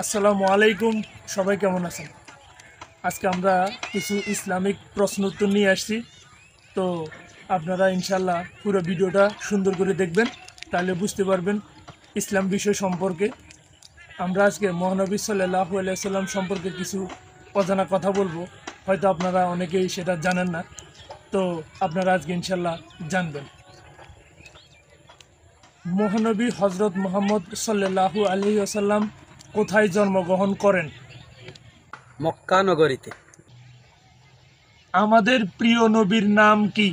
আসসালামু আলাইকুম, সবাই কেমন আছেন? আজকে আমরা কিছু ইসলামিক প্রশ্ন উত্তর নিয়ে আসছি। তো আপনারা ইনশাল্লাহ পুরো ভিডিওটা সুন্দর করে দেখবেন, তাহলে বুঝতে পারবেন ইসলাম বিষয় সম্পর্কে। আমরা আজকে মহানবী সাল্লাল্লাহু আলাইহি সাল্লাম সম্পর্কে কিছু অজানা কথা বলবো, হয়তো আপনারা অনেকেই সেটা জানেন না। তো আপনারা আজকে ইনশাল্লাহ জানবেন। মহানবী হজরত মুহাম্মদ সাল্লাল্লাহু আলাইহি ওয়াসাল্লাম কোথায় জন্মগ্রহণ করেন? মক্কা নগরীতে। আমাদের প্রিয় নবীর নাম কি?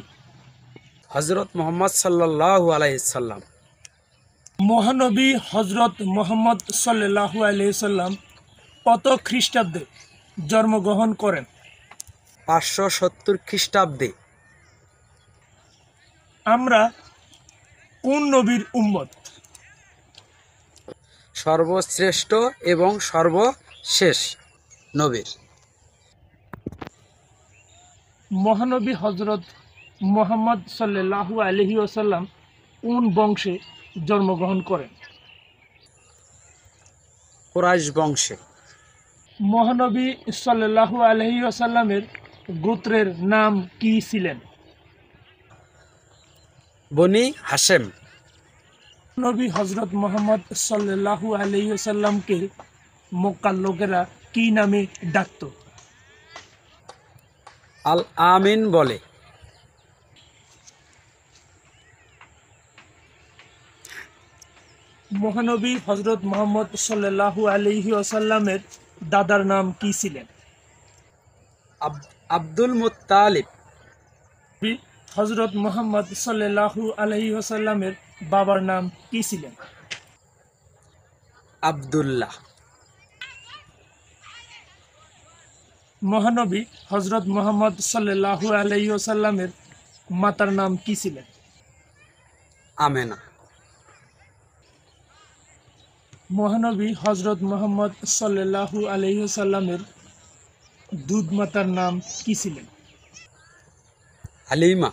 হজরত মোহাম্মদ সাল্লাল্লাহু আলাইহি সাল্লাম। মহানবী হজরত মুহাম্মদ সাল্লাল্লাহু আলাইহি সাল্লাম কত খ্রিস্টাব্দে জন্মগ্রহণ করেন? 570 খ্রিস্টাব্দে। আমরা কোন নবীর উম্মত? সর্বশ্রেষ্ঠ এবং সর্বশেষ নবীর। মহানবী হজরত মুহাম্মদ সাল্লাল্লাহু আলাইহি ওয়াসাল্লাম কোন বংশে জন্মগ্রহণ করেন? কুরাইশ বংশে। মহানবী সাল্লাল্লাহু আলাইহি ওয়াসাল্লামের গোত্রের নাম কি ছিলেন? বনি হাশেম। নবী হজরত মুহাম্মদ সাল্লাল্লাহু আলাইহি ওয়াসাল্লামকে মক্কার লোকেরা কি নামে ডাকত? আল আমিন বলে। মহানবী হজরত মুহাম্মদ সাল্লাল্লাহু আলাইহি ওয়াসাল্লামের দাদার নাম কি ছিলেন? Abdul Muttalib. হজরত মুহাম্মদ সাল্লাল্লাহু আলাইহি ওয়াসাল্লামের বাবার নাম কি ছিলেন? আব্দুল্লাহ। মহানবী হজরত মুহাম্মদ সাল্লাল্লাহু আলাইহি ওয়াসাল্লামের মাতার নাম কি ছিলেন? আমেনা। মহানবী হজরত মুহাম্মদ সাল্লাল্লাহু আলাইহি ওয়াসাল্লামের দুধ মাতার নাম কি ছিলেন? হালিমা।